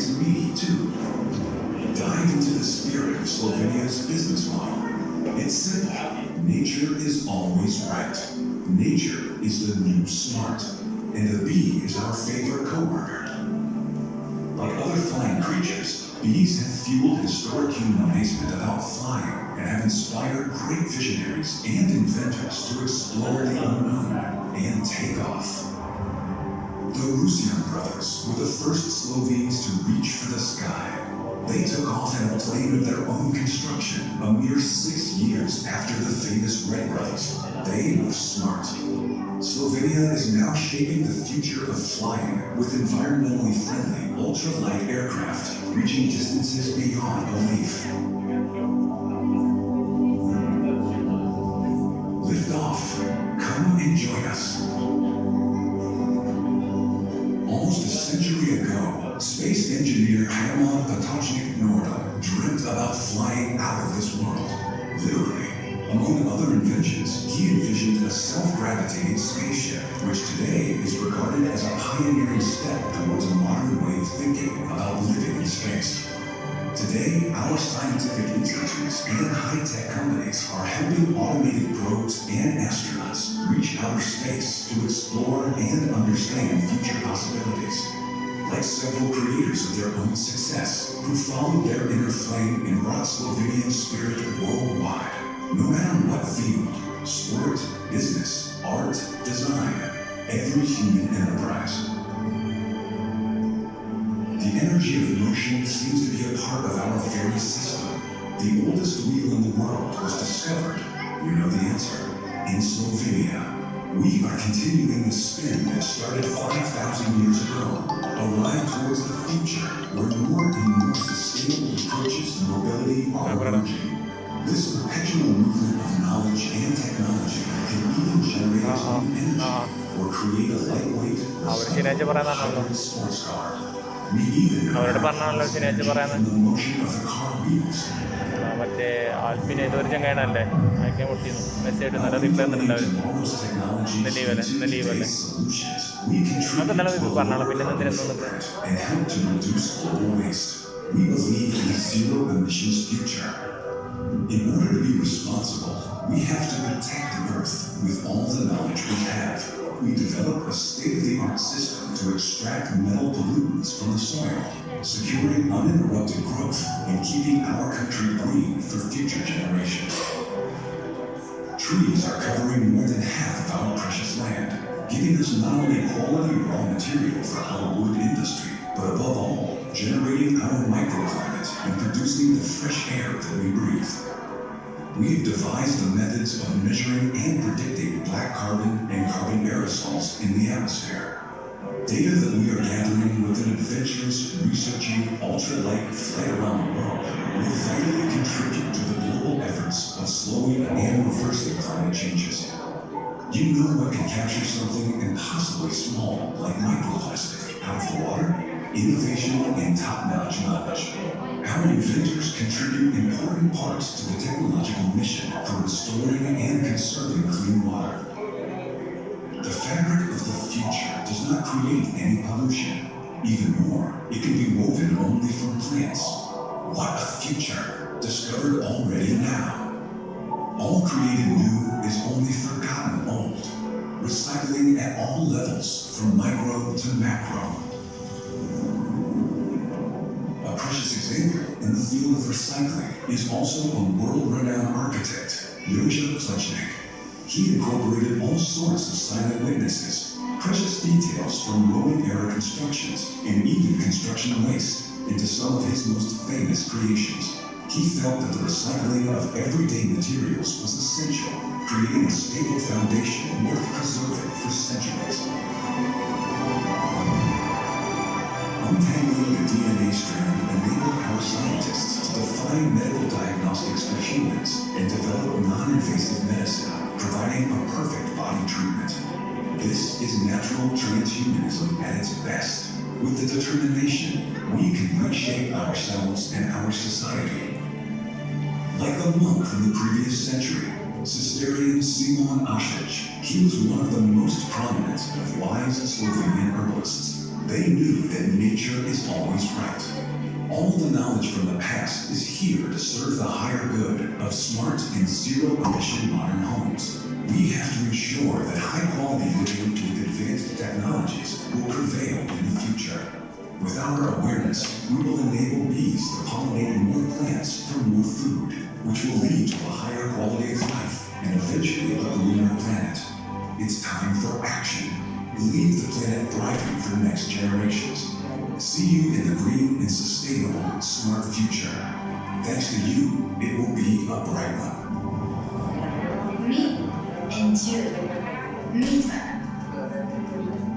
it's meaty too. Dive into the spirit of Slovenia's business model. It's simple. Nature is always right. Nature is the new smart. And the bee is our favorite co-worker. Like other flying creatures, bees have fueled historic human amazement about flying and have inspired great visionaries and inventors to explore the unknown and take off. The Rusian brothers were the first Slovenes to reach for the sky. They took off in a plane of their own construction a mere 6 years after the famous Wright brothers. They were smart. Slovenia is now shaping the future of flying with environmentally friendly, ultra-light aircraft reaching distances beyond belief. Lift off. Come and join us. Almost a century ago, space engineer Hermann Potočnik Norda dreamt about flying out of this world. Literally. Among other inventions, he envisioned a self-gravitating spaceship, which today is regarded as a pioneering step towards a modern way of thinking about living in space. Today, our scientific institutes and high-tech companies are helping automated probes and astronauts reach outer space to explore and understand future possibilities. Like several creators of their own success, who followed their inner flame and brought Slovenian spirit worldwide. No matter what field, sport, business, art, design, every human enterprise. The energy of motion seems to be a part of our very system. The oldest wheel in the world was discovered, you know the answer, in Slovenia. We are continuing the spin that started 5,000 years ago, a ride towards the future where more and more sustainable approaches to mobility are emerging. This perpetual movement of knowledge and technology can even generate new energy or create a lightweight, recyclable sports car. We even know from the motion of the car wheels. മറ്റേ ആൽപ്പിനെ ഇതൊരു ചങ്ങായനല്ലേ അയക്കാൻ പൊട്ടിയിരുന്നു message ഇട്ട് നല്ല reply തന്നിട്ടുണ്ടാവും ഇന്ന് ലീവല്ലേ നമുക്ക് ഇന്നലെ പറഞ്ഞോളാം പിന്നെ എന്തിനാ We believe in a zero-emissions future. In order to be responsible, we have to protect the Earth with all the knowledge we have. We develop a state-of-the-art system to extract metal pollutants from the soil, securing uninterrupted growth and keeping our country green for future generations. Trees are covering more than half of our precious land, giving us not only quality raw material for our wood industry, but above all, generating our microclimate and producing the fresh air that we breathe. We've devised the methods of measuring and predicting black carbon and carbon aerosols in the atmosphere. Data that we are gathering with an adventurous, researching, ultralight flight around the world will vitally contribute to the global efforts of slowing and reversing climate changes. You know what can capture something impossibly small like microplastic out of the water? Innovation and top-notch knowledge. Our inventors contribute important parts to the technological mission for restoring and conserving clean water. The fabric of the future does not create any pollution. Even more, it can be woven only from plants. What a future, discovered already now. All created new is only forgotten old. Recycling at all levels, from micro to macro. A precious example in the field of recycling is also a world-renowned architect, Jože Plečnik. He incorporated all sorts of silent witnesses, precious details from Roman-era constructions, and even construction waste into some of his most famous creations. He felt that the recycling of everyday materials was essential, creating a stable foundation worth preserving for centuries. Untangling the DNA strand enabled our scientists to define medical diagnostics for humans and develop non-invasive medicine, providing a perfect body treatment. This is natural transhumanism at its best. With the determination, we can reshape ourselves and our society. Like a monk from the previous century, Cistercian Simon Ašić, he was one of the most prominent of wise Slovenian herbalists. They knew that nature is always right. All the knowledge from the past is here to serve the higher good of smart and zero-emission modern homes. We have to ensure that high-quality living with advanced technologies will prevail in the future. With our awareness, we will enable bees to pollinate more plants for more food, which will lead to a higher quality of life and eventually a greener planet. It's time for action. Leave the planet thriving for the next generations. See you in the green and sustainable smart future. Thanks to you, it will be a bright one. Me and you, meet